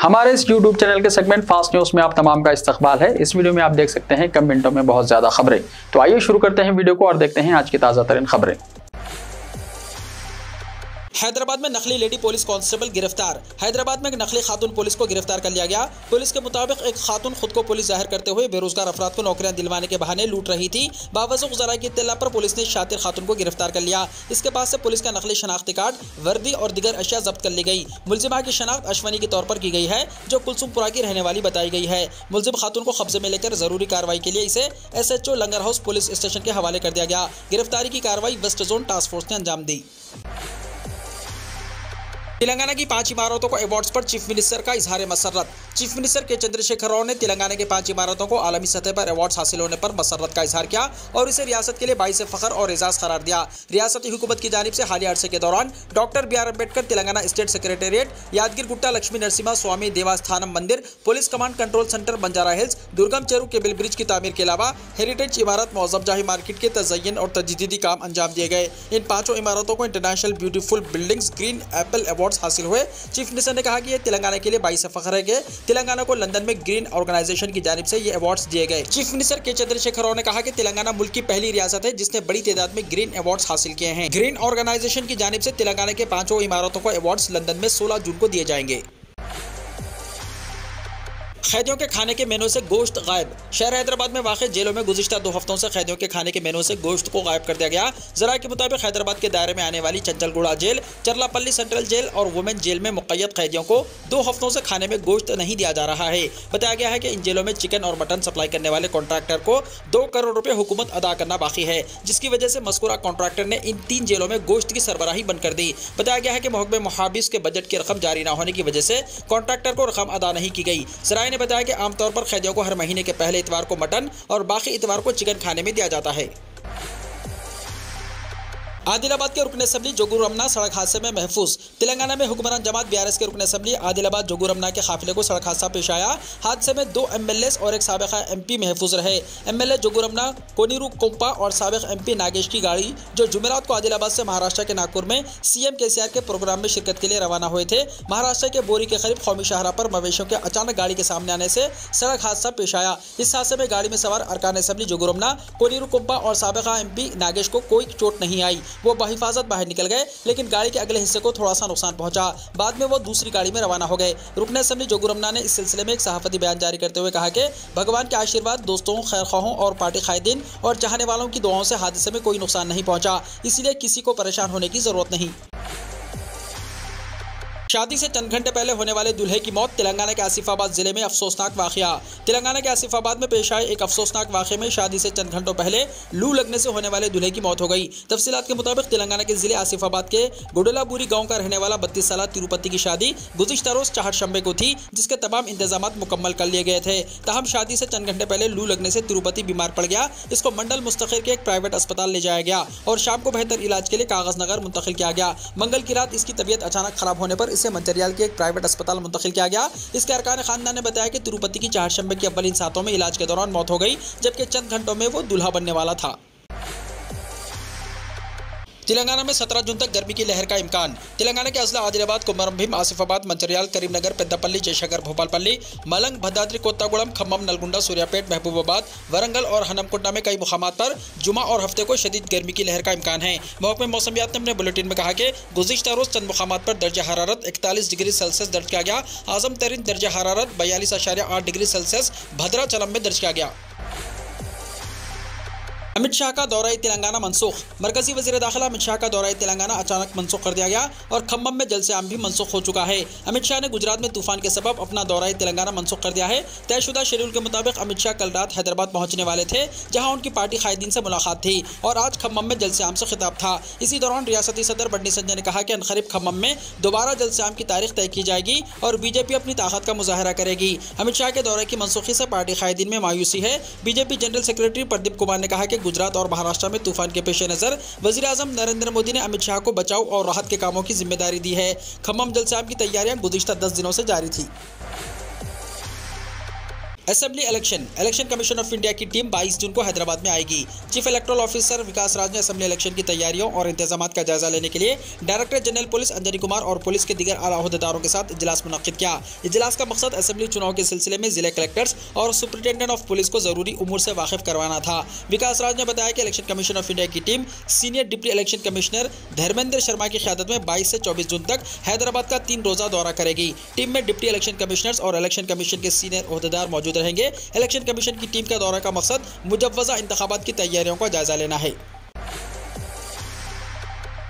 हमारे इस YouTube channel के सेगमेंट फास्ट न्यूज में आप तमाम का इस्तकबाल है। इस वीडियो में आप देख सकते हैं कम मिनटों में बहुत ज्यादा खबरें। तो आइए शुरू करते हैं वीडियो को और देखते हैं आज की ताजा तरीन खबरें। हैदराबाद में नकली लेडी पुलिस कांस्टेबल गिरफ्तार। हैदराबाद में एक नकली खातून पुलिस को गिरफ्तार कर लिया गया। पुलिस के मुताबिक एक खातून खुद को पुलिस जाहिर करते हुए बेरोजगार अफराद को नौकरियां दिलवाने के बहाने लूट रही थी। बावजूद ज़राए की इत्तला पर पुलिस ने शातिर खातून को गिरफ्तार कर लिया। इसके पास से पुलिस का नकली शनाख्ती कार्ड, वर्दी और दिगर अशिया जब्त कर ली गई। मुलजिमा की शनाख्त अश्वनी के तौर पर की गई है, जो कुलसुमपुरा की रहने वाली बताई गई है। मुलजिम खातून को कब्जे में लेकर जरूरी कार्रवाई के लिए इसे SHO लंगर हाउस पुलिस स्टेशन के हवाले कर दिया गया। गिरफ्तारी की कार्रवाई वेस्ट जोन टास्क फोर्स ने अंजाम दी। तेलंगाना की 5 इमारतों को अवार्ड्स पर चीफ मिनिस्टर का इजहार मसर्रत। चीफ मिनिस्टर के चंद्रशेखर राव ने तेलंगाना के 5 इमारतों को आलमी सतह पर अवार्ड्स हासिल होने पर मसर्रत का इजहार किया और इसे रियासत के लिए बाइस फखर और एजाज करार दिया। रियासती हुकूमत की जानिब से हालिया अरसे के दौरान doctor BR Ambedkar Telangana state secretariat, Yadagiri Gutta Lakshmi Narasimha Swamy Devasthanam मंदिर, police command control centre Banjara hills, Durgam Cheru cable bridge की तामीर के अलावा हेरिटेज इमारत मौजब जाही मार्केट के तज़य्युन और तजदीदी काम अंजाम दिए गए। इन 5 इमारतों को international beautiful buildings green Apple awards हासिल हुए। चीफ मिनिस्टर ने कहा कि यह तेलंगाना के लिए बाइस फखर है कि तेलंगाना को लंदन में ग्रीन ऑर्गेनाइजेशन की जानिब से ये अवार्ड्स दिए गए। चीफ मिनिस्टर के चंद्रशेखर राव ने कहा कि तेलंगाना मुल्क की पहली रियासत है जिसने बड़ी तादाद में ग्रीन अवार्ड्स हासिल किए हैं। ग्रीन ऑर्गेनाइजेशन की जानिब से तेलंगाना के 5 इमारतों को अवार्ड्स लंदन में 16 जून को दिए जाएंगे। कैदियों के खाने के मेनू से गोश्त गायब। शहर हैदराबाद में वाक़ जेलों में गुज़िश्ता 2 हफ्तों से कैदियों के खाने के मेनू से गोश्त को गायब कर दिया गया। ज़राए के मुताबिक हैदराबाद के दायरे में आने वाली Chanchalguda jail, Cherlapally central jail और वुमेन जेल में मुक़य्यद कैदियों को 2 हफ्तों से खाने में गोश्त नहीं दिया जा रहा है। बताया गया है कि इन जेलों में चिकन और मटन सप्लाई करने वाले कॉन्ट्रैक्टर को 2 करोड़ रुपये हुकूमत अदा करना बाकी है, जिसकी वजह से मज़कूरा कॉन्ट्रैक्टर ने इन 3 जेलों में गोश्त की सरबराही बंद कर दी। बताया गया है कि महकमे मुहाबिस के बजट की रकम जारी न होने की वजह से कॉन्ट्रैक्टर को रकम अदा नहीं की गई। ज़राए ने बताया कि आमतौर पर कैदियों को हर महीने के पहले इतवार को मटन और बाकी इतवार को चिकन खाने में दिया जाता है। आदिलाबाद के रुकन असम्बली जोगू रमना सड़क हादसे में महफूज। तेलंगाना में हुक्मरान जमात BRS के रुकन असम्बली आदिलाबाद जोगू रमना के काफिले को सड़क हादसा पेश आया। हादसे में 2 MLAs और एक साबिका MP महफूज रहे। MLA जोगू रमना कोनीरू कोम्पा और साबिक MP नागेश की गाड़ी, जो जुमेरात को आदिलाबाद से महाराष्ट्र के नागपुर में CM KCR के प्रोग्राम में शिरकत के लिए रवाना हुए थे। महाराष्ट्र के बोरी के करीब कौमी शाहरा पर मवेशियों के अचानक गाड़ी के सामने आने से सड़क हादसा पेश आया। इस हादसे में गाड़ी में सवार अरकान असम्बली जोगू रमना, कोनीरू कोम्पा और साबिका MP नागेश को कोई चोट नहीं आई। वो बहिफाजत बाहर निकल गए, लेकिन गाड़ी के अगले हिस्से को थोड़ा सा नुकसान पहुंचा। बाद में वो दूसरी गाड़ी में रवाना हो गए। रुकन असम्बली जोगू रमना ने इस सिलसिले में एक सहाफती बयान जारी करते हुए कहा कि भगवान के आशीर्वाद, दोस्तों, खैरख्वाहों और पार्टी कायदीन और चाहने वालों की दुआओं से हादसे में कोई नुकसान नहीं पहुंचा, इसलिए किसी को परेशान होने की जरूरत नहीं। शादी से चंद घंटे पहले होने वाले दूल्हे की मौत। तेलंगाना के आसिफाबाद जिले में अफसोसनाक वाकया। तेलंगाना के आसिफाबाद में पेश आए एक अफसोसनाक वाकये में शादी से चंद घंटों पहले लू लगने से होने वाले दूल्हे की मौत हो गई। तफसीलात के मुताबिक तेलंगाना के जिले आसिफाबाद के गुडलाबुरी गांव का रहने वाला 32 साल तिरुपति की शादी गुज़िश्ता रोज चहारशंबे को थी, जिसके तमाम इंतजाम मुकम्मल कर लिए गए थे। ताहम शादी से चंद घंटे पहले लू लगने से तिरुपति बीमार पड़ गया। इसको मंडल मुस्तखिर के एक प्राइवेट अस्पताल ले जाया गया और शाम को बेहतर इलाज के लिए कागजनगर मुंतकिल किया गया। मंगल की रात इसकी तबीयत अचानक खराब होने पर इसे मंचरियाल के एक प्राइवेट अस्पताल मुंतकिल किया गया। इसके अरकान खानदान ने बताया कि तिरुपति की चहारशंबे की अव्वलीन सातों में इलाज के दौरान मौत हो गई, जबकि चंद घंटों में वो दूल्हा बनने वाला था। तेलंगाना में 17 जून तक गर्मी की लहर का इम्कान। तेलंगाना के अजला आदिलाबाद, कुमरम भीम, आसिफाबाद, मंचिर्याल, करीमनगर, पेद्दापल्ली, जयशंकर, भोपालपल्ली, मलंग, भद्राद्री कोत्तागुड़म, खम्मम, नलगुंडा, सूर्यापेट, महबूबाबाद, वरंगल और हनमकुंडा में कई मुकामात पर जुमा और हफ्ते को शदीद गर्मी की लहर का इम्कान है। महकमे मौसमियात ने अपने बुलेटिन में कहा कि गुज़िश्ता रोज चंद मुकामात पर दर्जा हरारत 41 डिग्री सेल्सियस दर्ज किया गया। आजम तरीन दर्जा हरारत 42.8 डिग्री सेल्सियस भद्राचलम में दर्ज किया गया। अमित शाह का दौरा तेलंगाना मनसूख। मरकजी वज़ीर दाखिला अमित शाह का दौरा तेलंगाना अचानक मनसूख कर दिया गया और खम्मम में जलसे आम भी मनसूख हो चुका है। अमित शाह ने गुजरात में तूफान के सबब अपना दौरा तेलंगाना मनसूख कर दिया है। तयशुदा शेड्यूल के मुताबिक अमित शाह कल रात हैदराबाद पहुंचने वाले थे, जहां उनकी पार्टी कायदीन से मुलाकात थी और आज खम्मम में जलसे आम से खिताब था। इसी दौरान रियासती सदर बंडी संजय ने कहा कि अनकरीब खम्मम में दोबारा जलसे आम की तारीख तय की जाएगी और बीजेपी अपनी ताकत का मुजाहरा करेगी। अमित शाह के दौरे की मनसूखी से पार्टी कायदीन में मायूसी है। BJP general secretary Pradeep Kumar ने कहा कि गुजरात और महाराष्ट्र में तूफान के पेश नजर वजीर आजम नरेंद्र मोदी ने अमित शाह को बचाव और राहत के कामों की जिम्मेदारी दी है। खम्मम जलसे आम की तैयारियां गुज़िश्ता 10 दिनों से जारी थी। Assembly election commission of India की टीम 22 जून को हैदराबाद में आएगी। चीफ इलेक्टोरल ऑफिसर विकास राज ने असेंबली इलेक्शन की तैयारियों और इंतजामात का जायजा लेने के लिए director general police Anjani Kumar और पुलिस के दीगर आला अहदेदारों के साथ इजलास मुनक्किद किया। इजलास का मकसद असेंबली चुनाव के सिलसिले में जिले कलेक्टर्स और सुपरिटेंडेंट ऑफ पुलिस को जरूरी उमूर से वाकिफ करवाना था। विकास राज ने बताया कि इलेक्शन कमीशन ऑफ इंडिया की team senior deputy election commissioner Dharmendra Sharma की क़यादत में 22 से 24 जून तक हैदराबाद का 3 रोजा दौरा करेगी। टीम में डिप्टी इलेक्शन कमिश्नर्स और इलेक्शन कमीशन के सीनियर अहदेदार मौजूद रहेंगे। इलेक्शन कमीशन की टीम का दौरा का मकसद मुजव्वज़ा इंतखाबात की तैयारियों का जायजा लेना है।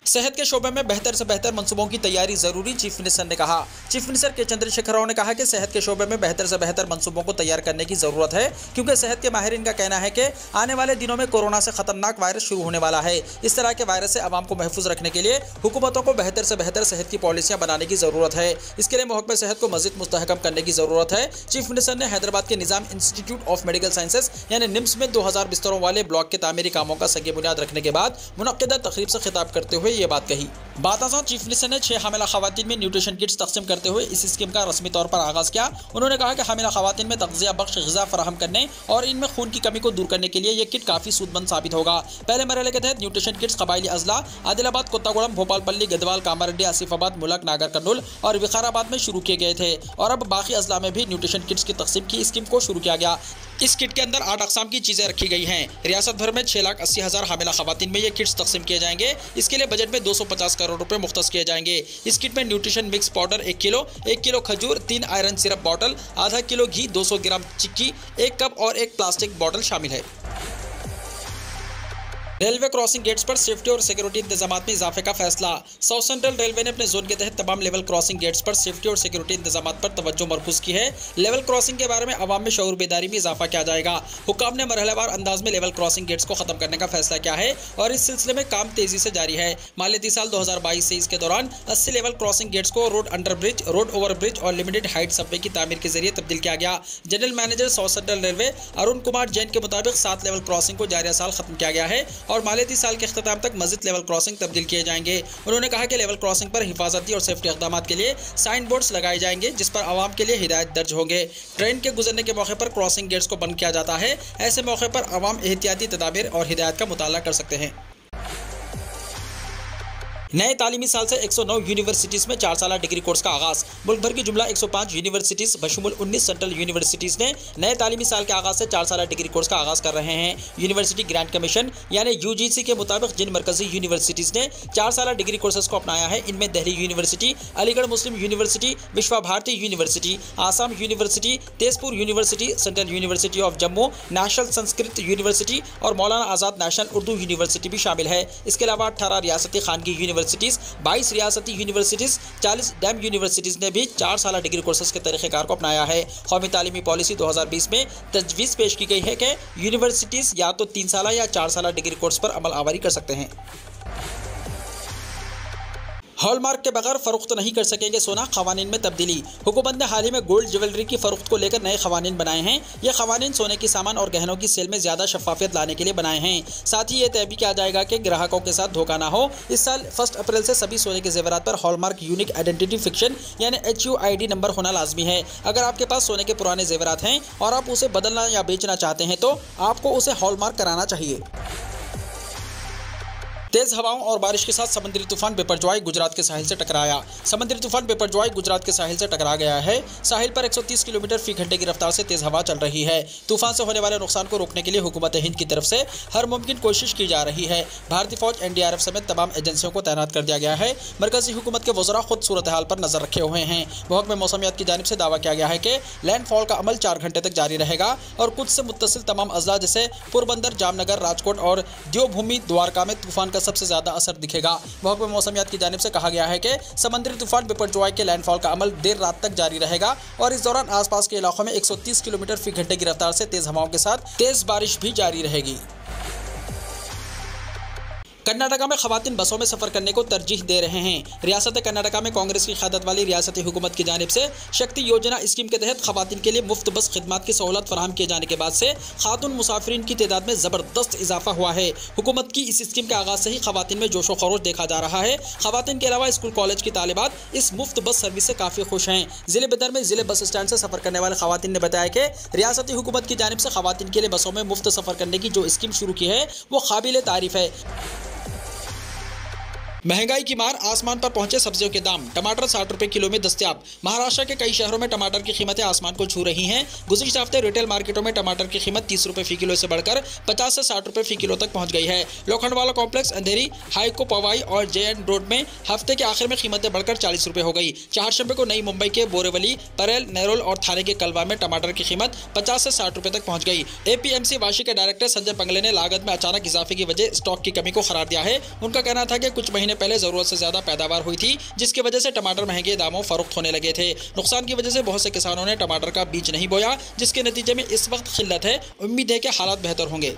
सेहत के शोबे में बेहतर से बेहतर मंसूबों की तैयारी जरूरी, चीफ मिनिस्टर ने कहा। चीफ मिनिस्टर के चंद्रशेखर राव ने कहा कि सेहत के शोबे में बेहतर से बेहतर मंसूबों को तैयार करने की जरूरत है, क्योंकि सेहत के माहिरीन का कहना है कि आने वाले दिनों में कोरोना से खतरनाक वायरस शुरू होने वाला है। इस तरह के वायरस से आवाम को महफूज रखने के लिए हुकूमतों को बेहतर से बेहतर सेहत की पॉलिसियां बनाने की जरूरत है। इसके लिए महकमे सेहत को मजीद मुस्तहकम करने की जरूरत है। चीफ मिनिस्टर ने हैदराबाद के निजाम इंस्टीट्यूट ऑफ मेडिकल साइंसेज यानी निम्स में 2000 बिस्तरों वाले ब्लॉक के तामीरी कामों का सगे बुनियाद रखने के बाद मुनक्किदा तकरीब से खिताब करते हुए ये बात कही। बाताज़ां चीफ मिनिस्टर ने 6 हामिला खवातीन में न्यूट्रिशन किट्स तकसीम करते हुए इस स्कीम का रस्मी तौर पर आगाज़ किया। उन्होंने कहा कि हामिला खवातीन में तग़ज़िया बख्श ग़िज़ा फराहम करने और इनमें खून की कमी को दूर करने के लिए ये किट काफ़ी सूदमंद साबित होगा। पहले मरहले के तहत न्यूट्रिशन किट्स कबायली अजला आदिलाबाद, कोत्तागुड़म, भोपालपल्ली, गदवाल, कामारेड्डी, आसिफाबाद, मुलक, नागर कर्नूल और विकाराबाद में शुरू किए गए थे और अब बाकी अजला में भी न्यूट्रिशन किट्स की तकसीम की स्कीम को शुरू किया गया। इस किट के अंदर 8 अक़साम की चीज़ें रखी गई हैं। रियासत भर में 6,80,000 हामिला खवातीन में ये किट्स तकसीम किए जाएंगे। इसके लिए बजट में 250 करोड़ रुपए मुख्तस किए जाएंगे। इस किट में न्यूट्रिशन मिक्स पाउडर 1 किलो खजूर, 3 आयरन सिरप बॉटल, आधा किलो घी, 200 ग्राम चिक्की, 1 कप और 1 प्लास्टिक बॉटल शामिल है। रेलवे क्रॉसिंग गेट्स पर सेफ्टी और सिक्योरिटी इंतजामात में इजाफे का फैसला। साउथ सेंट्रल रेलवे ने अपने जोन के तहत तमाम लेवल क्रॉसिंग गेट्स पर सेफ्टी और सिक्योरिटी इंतजामात पर तवज्जो मरकूज की है। लेवल क्रॉसिंग के बारे में अवाम में शऊर बेदारी में इजाफा किया जाएगा। हुक्काम ने मरहलेवार अंदाज में लेवल क्रॉसिंग गेट्स को खत्म करने का फैसला किया है और इस सिलसिले में काम तेजी से जारी है। मालियाती साल 2022-23 के दौरान 80 लेवल क्रॉसिंग गेट्स को road under bridge, road over bridge और लिमिटेड हाइट सबवे की तामीर के जरिए तब्दील किया गया। General manager south central railway Arun Kumar Jain के मुताबिक 7 लेवल क्रॉसिंग को जारिया साल खत्म किया गया है और मालियाती साल इख्तिताम तक मज़ीद लेवल क्रॉसिंग तब्दील किए जाएंगे। उन्होंने कहा कि लेवल क्रॉसिंग पर हिफाजती और सेफ्टी इक़दामात के लिए साइन बोर्ड्स लगाए जाएंगे जिस पर आवाम के लिए हिदायत दर्ज होंगे। ट्रेन के गुजरने के मौके पर क्रॉसिंग गेट्स को बंद किया जाता है। ऐसे मौके पर आवाम एहतियाती तदाबीर और हिदायत का मुताला कर सकते हैं। नए तालीमी साल से 109 यूनिवर्सिटीज़ में 4 साला डिग्री कोर्स का आगाज़। मुल्क भर की जुमला 105 यूनिवर्सिटीज़ बशमुल 19 सेंट्रल यूनिवर्सिटीज़ ने नए तालीमी साल के आगाज़ से 4 साला डिग्री कोर्स का आगाज़ कर रहे हैं। यूनिवर्सिटी ग्रांट कमीशन यानी UGC के मुताबिक जिन मरकजी यूनिवर्सिटीज़ ने 4 साला डिग्री कोर्सेज को अपनाया है इनमें Delhi university, Aligarh Muslim university, Vishwa Bharati university, Assam university, Tezpur university, central university of Jammu, national Sanskrit university और मौलाना आज़ाद नेशनल उर्दू यूनिवर्सिटी भी शामिल है। इसके अलावा 18 रियासती खानगी यूनिवर्सिटीज़, 22 रियासती यूनिवर्सिटीज़, 40 डैम यूनिवर्सिटीज़ ने भी 4 साला डिग्री कोर्सेज के तरीक़ेकार को अपनाया है। कौमी तालीमी पॉलिसी 2020 में तजवीज़ पेश की गई है कि यूनिवर्सिटीज़ या तो 3 साला या 4 साला डिग्री कोर्स पर अमल आवारी कर सकते हैं। हॉलमार्क के बगैर फरोख्त नहीं कर सकेंगे सोना, क़वानीन में तब्दीली। हुकूमत ने हाल ही में गोल्ड ज्वेलरी की फ़रोख्त को लेकर नए क़वानीन बनाए हैं। ये क़वानीन सोने की सामान और गहनों की सेल में ज़्यादा शफाफियत लाने के लिए बनाए हैं। साथ ही ये तय भी किया जाएगा कि ग्राहकों के साथ धोखा ना हो। इस साल 1 अप्रैल से सभी सोने के जेवरात पर हॉलमार्क यूनिक आइडेंटिफिकेशन यानी HUID नंबर होना लाजमी है। अगर आपके पास सोने के पुराने जेवरात हैं और आप उसे बदलना या बेचना चाहते हैं तो आपको उसे हॉलमार्क कराना चाहिए। तेज हवाओं और बारिश के साथ समुद्री तूफान बिपरजॉय गुजरात के साहिल से टकराया। समुद्री तूफान बिपरजॉय गुजरात के साहिल से टकरा गया है। साहिल पर 130 किलोमीटर फी घंटे की रफ्तार से तेज हवा चल रही है। तूफान से होने वाले नुकसान को रोकने के लिए हुकूमत हिंद की तरफ से हर मुमकिन कोशिश की जा रही है। भारतीय फौज, NDRF समेत तमाम एजेंसियों को तैनात कर दिया गया है। मरकजी हुकूमत के वज़रा खुद सूरत हाल पर नजर रखे हुए हैं। महकमे मौसमियात की जानिब से दावा किया गया है कि लैंडफॉल का अमल 4 घंटे तक जारी रहेगा और कुछ से मुत्तसिल तमाम अजला जैसे पोरबंदर, जामनगर, राजकोट और देवभूमि द्वारका में तूफान का सबसे ज़्यादा असर दिखेगा। महकमे मौसमियात की जानिब से कहा गया है कि समुद्री तूफान बिपरजॉय के लैंडफॉल का अमल देर रात तक जारी रहेगा और इस दौरान आसपास के इलाकों में 130 किलोमीटर फी घंटे की रफ्तार से तेज हवाओं के साथ तेज बारिश भी जारी रहेगी। कर्नाटका में खवातीन बसों में सफर करने को तरजीह दे रहे हैं। रियासत कर्नाटका में कांग्रेस की क़यादत वाली रियासती हुकूमत की जानिब से शक्ति योजना स्कीम के तहत खवातीन के लिए मुफ्त बस खिदमात की सहूलत फराहम किए जाने के बाद से खातून मुसाफिरीन की तादाद में ज़बरदस्त इजाफा हुआ है। हुकूमत की इस स्कीम के आगाज़ से ही खवातीन में जोशो खरोश देखा जा रहा है। खवातीन के अलावा स्कूल कॉलेज की तालिबात इस मुफ्त बस सर्विस से काफ़ी खुश हैं। ज़िले बदर में ज़िले बस स्टैंड से सफ़र करने वाले खवातीन ने बताया कि रियासती हुकूमत की जानिब से खवातीन के लिए बसों में मुफ्त सफ़र करने की जो स्कीम शुरू की है वो काबिल तारीफ है। महंगाई की मार, आसमान पर पहुंचे सब्जियों के दाम। टमाटर 60 रुपए किलो में दस्तयाब। महाराष्ट्र के कई शहरों में टमाटर की कीमतें आसमान को छू रही हैं। गुज़िश्ता हफ्ते रिटेल मार्केटों में टमाटर की कीमत 30 रुपए फी किलो से बढ़कर 50 से 60 रुपए फी किलो तक पहुंच गई है। लोखंडवाला कॉम्प्लेक्स, अंधेरी, हाईको, पवाई और JN रोड में हफ्ते के आखिर में कीमतें बढ़कर 40 रुपए हो गई। चारशंबे को नई मुंबई के बोरेवली, परेल, नेरोल और थाने के कलवा में टमाटर की कीमत 50 से 60 रुपए तक पहुंच गई। APMC वाशी के डायरेक्टर संजय पंगले ने लागत में अचानक इजाफे की वजह स्टॉक की कमी को करार दिया है। उनका कहना था कि कुछ महीने पहले जरूरत से ज्यादा पैदावार हुई थी, जिसकी वजह से टमाटर महंगे दामों फरोख्त होने लगे थे। नुकसान की वजह से बहुत से किसानों ने टमाटर का बीज नहीं बोया, जिसके नतीजे में इस वक्त किल्लत है। उम्मीद है कि हालात बेहतर होंगे।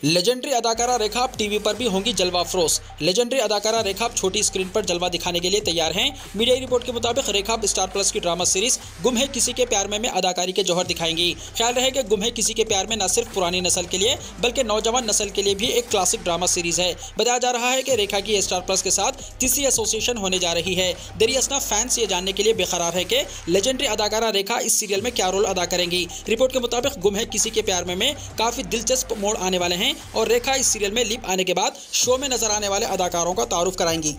लेजेंडरी अदाकारा रेखा अब टीवी पर भी होंगी जलवा अफरोज। लेजेंडरी अदाकारा रेखा अब छोटी स्क्रीन पर जलवा दिखाने के लिए तैयार हैं। मीडिया रिपोर्ट के मुताबिक रेखा अब स्टार प्लस की ड्रामा सीरीज गुम है किसी के प्यार में अदाकारी के जौहर दिखाएंगी। ख्याल रहे कि गुम है किसी के प्यार में न सिर्फ पुरानी नस्ल के लिए बल्कि नौजवान नस्ल के लिए भी एक क्लासिक ड्रामा सीरीज है। बताया जा रहा है कि रेखा की स्टार प्लस के साथ तीसरी एसोसिएशन होने जा रही है। दरियासना फैंस ये जानने के लिए बेकरार है कि लेजेंडरी अदाकारा रेखा इस सीरियल में क्या रोल अदा करेंगी। रिपोर्ट के मुताबिक गुम है किसी के प्यार में काफी दिलचस्प मोड़ आने वाले हैं और रेखा इस सीरियल में लिप आने के बाद शो में नजर आने वाले अदाकारों का तारुफ कराएंगी।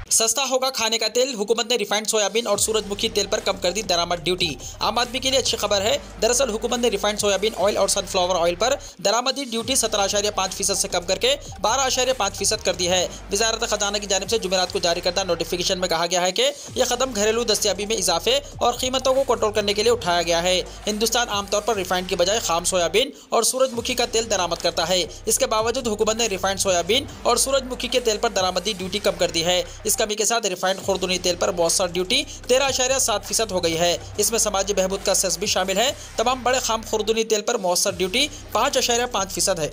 सस्ता होगा खाने का तेल, हुकूमत ने रिफाइंड सोयाबीन और सूरजमुखी तेल पर कम कर दी दरामद ड्यूटी। आम आदमी के लिए अच्छी खबर है। दरअसल हुकूमत ने रिफाइंड सोयाबीन ऑयल और सनफ्लावर ऑयल पर दरामदी ड्यूटी 17.5% से कम करके 12.5% कर दी है। वजारत खजाना की जानिब से जुमेरात को जारी करदा नोटिफिकेशन में कहा गया है कि यह कदम घरेलू दस्तयाबी में इजाफे और कीमतों को कंट्रोल करने के लिए उठाया गया है। हिंदुस्तान आमतौर पर रिफाइंड की बजाय खाम सोयाबीन और सूरजमुखी का तेल दरामद करता है। इसके बावजूद हुकूमत ने रिफाइंड सोयाबीन और सूरजमुखी के तेल पर दरामदी ड्यूटी कम कर दी है। इस कमी के साथ रिफाइंड खुर्दुनी तेल पर मौसर ड्यूटी 13.7% हो गई है। इसमें समाजी बहबूद का सेस भी शामिल है। तमाम बड़े खाम खुर्दुनी तेल पर मौसर ड्यूटी 5.5% है।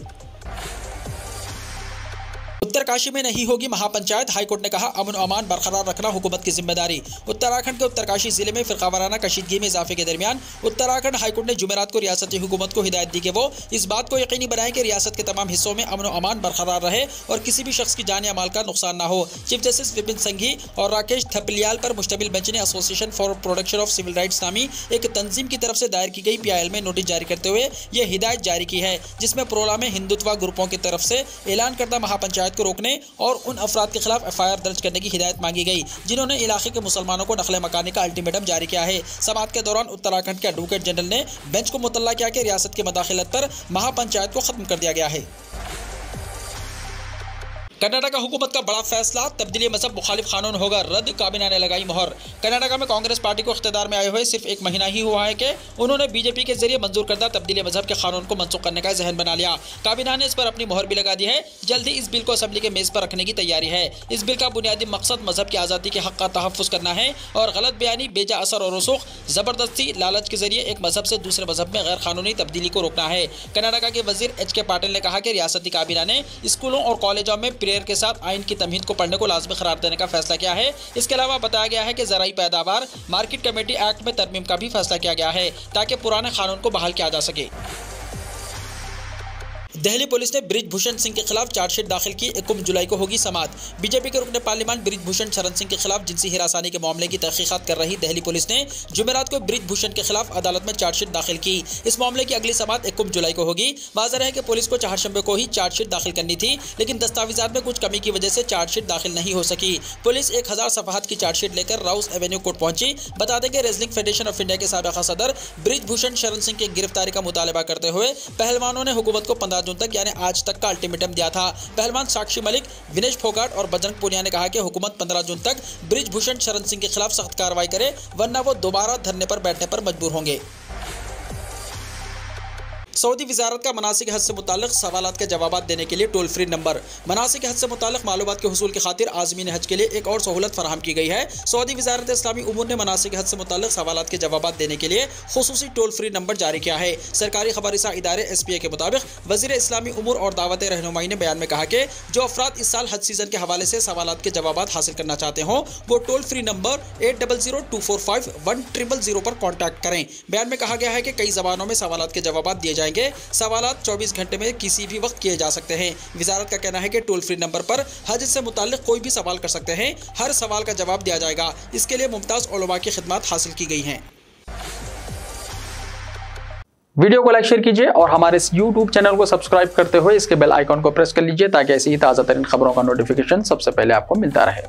उत्तरकाशी में नहीं होगी महापंचायत, हाईकोर्ट ने कहा अमन अमान बरकरार रखना हुकूमत की जिम्मेदारी। उत्तराखंड के उत्तरकाशी जिले में फिरकावाराना कशीदगी में इजाफे के दरमियान उत्तराखंड हाईकोर्ट ने जुमेरात को रियासती हुकूमत को हिदायत दी कि वो इस बात को यकीनी बनाए कि रियासत के तमाम हिस्सों में अमन अमान बरकरार रहे और किसी भी शख्स की जान या माल का नुकसान न हो। चीफ जस्टिस विपिन संघी और राकेश थपलियाल पर मुश्तमिल बेंच ने association for protection of civil rights नामी एक तंजीम की तरफ से दायर की गई PIL में नोटिस जारी करते हुए यह हिदायत जारी की है, जिसमें प्रोला में हिंदुत्व ग्रुपों की तरफ से ऐलान करदा महापंचायत को रोकने और उन अफराद के खिलाफ FIR दर्ज करने की हिदायत मांगी गई जिन्होंने इलाके के मुसलमानों को नकल मकानी का अल्टीमेटम जारी किया है। समाअत के दौरान उत्तराखंड के एडवोकेट जनरल ने बेंच को मुतल्ला किया कि रियासत की मदाखिलत पर महापंचायत को खत्म कर दिया गया है। कर्नाटका हुकूमत का बड़ा फैसला, तब्दीली मजहब मुखालिफ कानून होगा रद्द, काबीना ने लगाई मोहर। कर्नाटका में कांग्रेस पार्टी को इख्तियार में आए हुए सिर्फ एक महीना ही हुआ है कि उन्होंने बीजेपी के जरिए मंजूर करदा तब्दीली मजहब के कानून को मनसूख करने का जहन बना लिया। काबीना ने इस पर अपनी मोहर भी लगा दी है। जल्द ही इस बिल को असम्बली के मेज पर रखने की तैयारी है। इस बिल का बुनियादी मकसद मजहब की आज़ादी के हक का तहफ़्फ़ुज़ करना है और गलत बयानी, बेजा असर और रसूख, ज़बरदस्ती, लालच के जरिए एक मजहब से दूसरे मजहब में गैर कानूनी तब्दीली को रोकना है। कर्नाटका के वजीर HK पाटिल ने कहा कि रियासती काबीना ने स्कूलों और कॉलेजों में प्रेयर के साथ आइन की तमहीद को पढ़ने को लाजमी करार देने का फैसला किया है। इसके अलावा बताया गया है कि ज़राई पैदावार मार्केट कमेटी एक्ट में तरमीम का भी फैसला किया गया है ताकि पुराने कानून को बहाल किया जा सके। दिल्ली पुलिस ने ब्रिजभूषण सिंह के खिलाफ चार्जशीट दाखिल की। 21 जुलाई को होगी समाअत। बीजेपी के रुकने पार्लियामान ब्रिजभूषण शरण सिंह के खिलाफ जिनसी हिरासानी के मामले की तहकीकात कर रही दिल्ली पुलिस ने जुमेरात को ब्रिजभूषण के खिलाफ अदालत में चार्जशीट दाखिल की। इस मामले की अगली समाअत 21 जुलाई को होगी। वाज़ेह है कि पुलिस को चारशंबे को ही चार्जशीट दाखिल करनी थी, लेकिन दस्तावेजात में कुछ कमी की वजह से चार्जशीट दाखिल नहीं हो सकी। पुलिस 1000 सफ़हात की चार्जशीट लेकर राउस एवेन्यू कोर्ट पहुंची। बता दें कि रेसलिंग फेडरेशन ऑफ इंडिया के साबिक़ा सदर ब्रिजभूषण शरण सिंह की गिरफ्तारी का मुतालबा करते हुए पहलवानों ने हुकूमत को 15 जून तक यानी आज तक का अल्टीमेटम दिया था। पहलवान साक्षी मलिक, विनेश फोगाट और बजरंग पुनिया ने कहा कि हुकूमत 15 जून तक ब्रिजभूषण शरण सिंह के खिलाफ सख्त कार्रवाई करे, वरना वो दोबारा धरने पर बैठने पर मजबूर होंगे। सऊदी वजारत का मनासिक हज से मुताल्लिक सवालात के जवाब देने के लिए टोल फ्री नंबर। मनासिक हज से मुताल्लिक मालूमात के हुसूल की खातिर आज़मीन हज के लिए एक और सहूलत फराहम की गई है। सऊदी वजारत इस्लामी उमूर ने मनासिक हज से मुताल्लिक सवालात के जवाब देने के लिए खुसूसी टोल फ्री नंबर जारी किया है। सरकारी खबरसा इदारे SPA के मुताबिक वज़ीर इस्लामी उमूर और दावत रहनुमाई ने बयान में कहा कि जो अफराद इस साल हज सीजन के हवाले से सवालात के जवाब हासिल करना चाहते हों वो टोल फ्री नंबर 8002451000 पर कॉन्टैक्ट करें। बयान में कहा गया है कि कई जबानों में सवालात के जवाब दिए जाएंगे। सवालात 24 घंटे में किसी भी वक्त किए जा सकते हैं। वजारत का कहना है कि टोल फ्री नंबर पर हज से मुताल्लिक कोई भी सवाल कर सकते हैं। हर सवाल का जवाब दिया जाएगा। इसके लिए मुमताज उलमा की खिदमत हासिल की गई हैं। वीडियो को लाइक शेयर कीजिए और हमारे इस YouTube चैनल को सब्सक्राइब करते हुए इसके बेल आइकॉन को प्रेस कर लीजिए ताकि ऐसी ही ताज़ा तरीन खबरों का नोटिफिकेशन सबसे पहले आपको मिलता रहे।